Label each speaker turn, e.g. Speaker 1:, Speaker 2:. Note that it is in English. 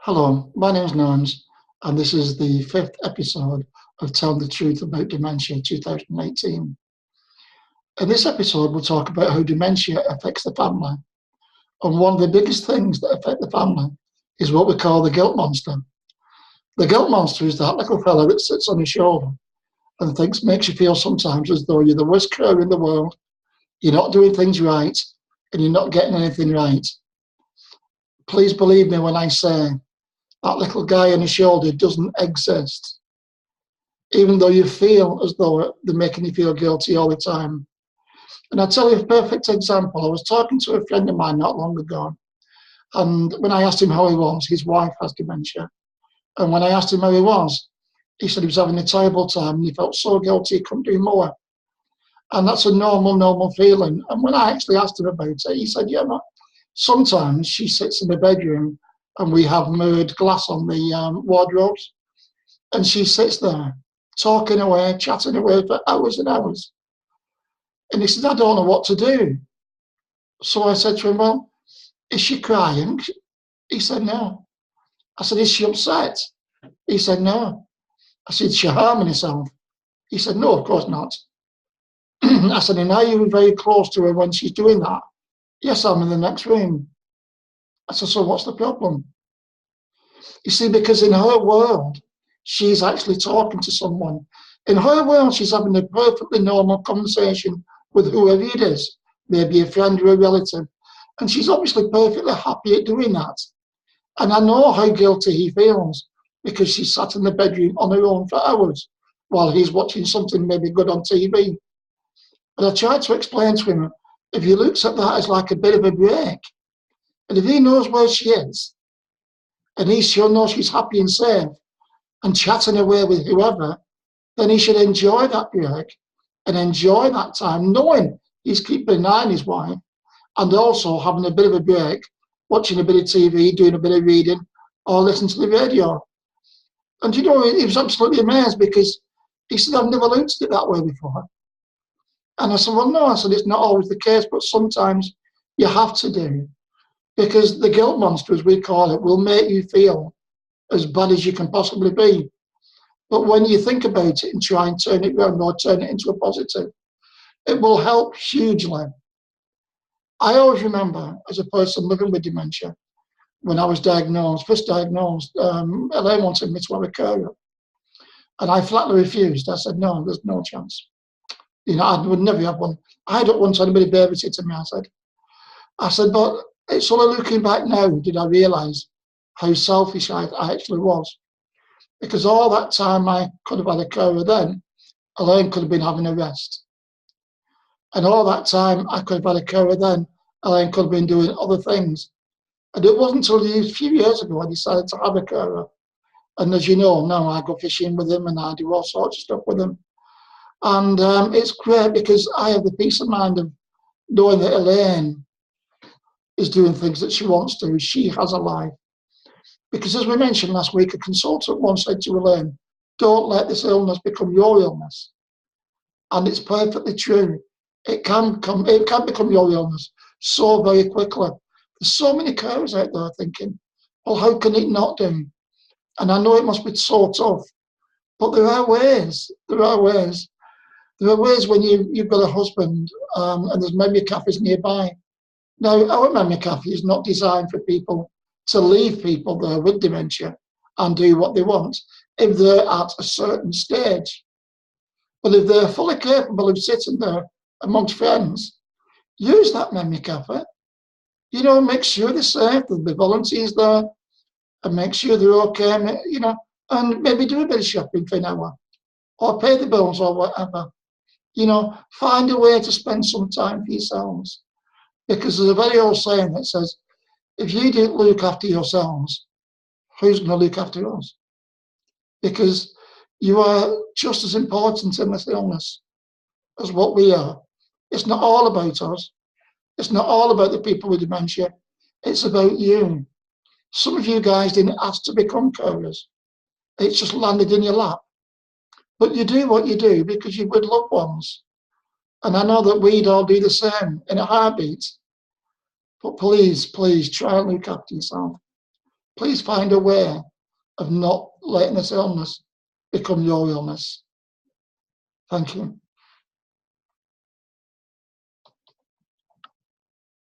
Speaker 1: Hello, my name's Nance, and this is the fifth episode of Telling the Truth About Dementia 2018. In this episode, we'll talk about how dementia affects the family. And one of the biggest things that affect the family is what we call the guilt monster. The guilt monster is that little fella that sits on your shoulder and makes you feel sometimes as though you're the worst carer in the world, you're not doing things right, and you're not getting anything right. Please believe me when I say that little guy on your shoulder doesn't exist, even though you feel as though they're making you feel guilty all the time. And I'll tell you a perfect example. I was talking to a friend of mine not long ago, and when I asked him how he was, his wife has dementia. And when I asked him how he was, he said he was having a terrible time and he felt so guilty he couldn't do more. And that's a normal feeling. And when I actually asked him about it, he said, yeah, sometimes she sits in the bedroom and we have mirrored glass on the wardrobes, and she sits there talking away, chatting away for hours and hours. And he said, I don't know what to do. So I said to him, well, is she crying? He said, no. I said, is she upset? He said, no. I said, is she harming herself? He said, no, of course not. I said, and are you very close to her when she's doing that? Yes, I'm in the next room. I said, so what's the problem? You see, because in her world, she's actually talking to someone. In her world, she's having a perfectly normal conversation with whoever it is, maybe a friend or a relative. And she's obviously perfectly happy at doing that. And I know how guilty he feels because she sat in the bedroom on her own for hours while he's watching something maybe good on TV. But I tried to explain to him, if he looks at that as like a bit of a break, and if he knows where she is, and she'll know she's happy and safe and chatting away with whoever, then he should enjoy that break and enjoy that time, knowing he's keeping an eye on his wife and also having a bit of a break, watching a bit of TV, doing a bit of reading, or listening to the radio. And you know, he was absolutely amazed because he said, I've never looked at it that way before. And I said, well, no, I said, it's not always the case, but sometimes you have to do. Because the guilt monster, as we call it, will make you feel as bad as you can possibly be. But when you think about it and try and turn it around or turn it into a positive, it will help hugely. I always remember, as a person living with dementia, when I was first diagnosed, Elaine wanted me to have a carer. And I flatly refused. I said, no, there's no chance. You know, I would never have one. I don't want anybody babysitting me, I said, but it's only looking back now did I realise how selfish I actually was. Because all that time I could have had a carer then, Elaine could have been having a rest. And all that time I could have had a carer then, Elaine could have been doing other things. And it wasn't until a few years ago I decided to have a carer. And as you know, now I go fishing with him and I do all sorts of stuff with him. And it's great because I have the peace of mind of knowing that Elaine is doing things that she wants to. She has a life. Because as we mentioned last week, a consultant once said to Elaine, don't let this illness become your illness. And it's perfectly true. It can become your illness so very quickly. There's so many carers out there thinking, well, how can it not do? And I know it must be so tough, but there are ways. There are ways when you've got a husband and there's memory cafes nearby. Now, our memory cafe is not designed for people to leave people there with dementia and do what they want if they're at a certain stage. But if they're fully capable of sitting there amongst friends, use that memory cafe. You know, make sure they're safe, there'll be volunteers there, and make sure they're okay, you know, and maybe do a bit of shopping for an hour, or pay the bills or whatever. You know, find a way to spend some time for yourselves. Because there's a very old saying that says, if you don't look after yourselves, who's going to look after us? Because you are just as important in this illness as what we are. It's not all about us. It's not all about the people with dementia. It's about you. Some of you guys didn't ask to become carers. It's just landed in your lap. But you do what you do because you're with loved ones. And I know that we'd all do the same in a heartbeat. But please, please try and look after yourself. Please find a way of not letting this illness become your illness. Thank you.